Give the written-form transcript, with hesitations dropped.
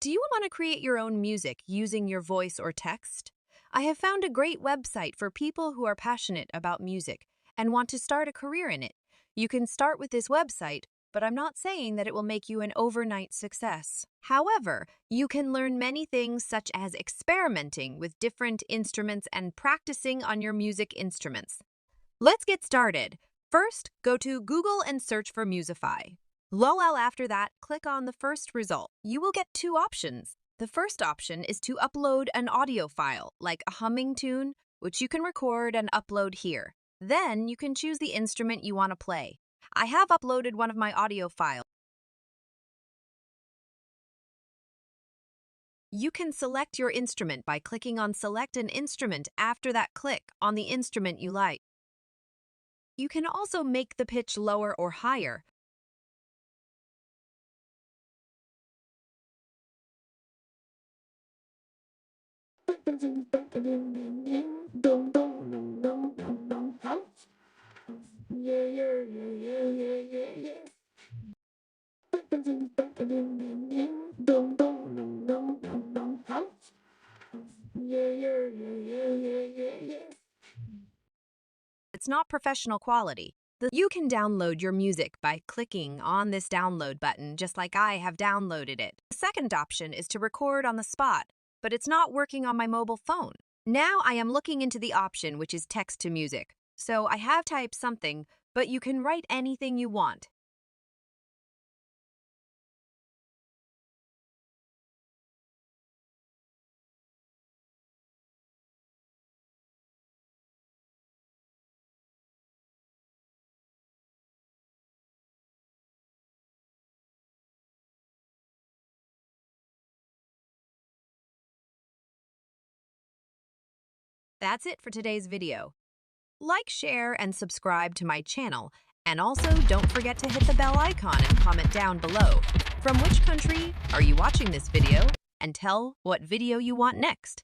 Do you want to create your own music using your voice or text? I have found a great website for people who are passionate about music and want to start a career in it. You can start with this website, but I'm not saying that it will make you an overnight success. However, you can learn many things such as experimenting with different instruments and practicing on your music instruments. Let's get started. First, go to Google and search for Musify.lol. After that, click on the first result. You will get two options. The first option is to upload an audio file, like a humming tune, which you can record and upload here. Then you can choose the instrument you want to play. I have uploaded one of my audio files. You can select your instrument by clicking on Select an Instrument. After that, click on the instrument you like. You can also make the pitch lower or higher. It's not professional quality. You can download your music by clicking on this download button, just like I have downloaded it. The second option is to record on the spot, but it's not working on my mobile phone. Now I am looking into the option which is text to music. So I have typed something, but you can write anything you want. That's it for today's video. Like, share, and subscribe to my channel. And also, don't forget to hit the bell icon and comment down below. From which country are you watching this video? And tell what video you want next.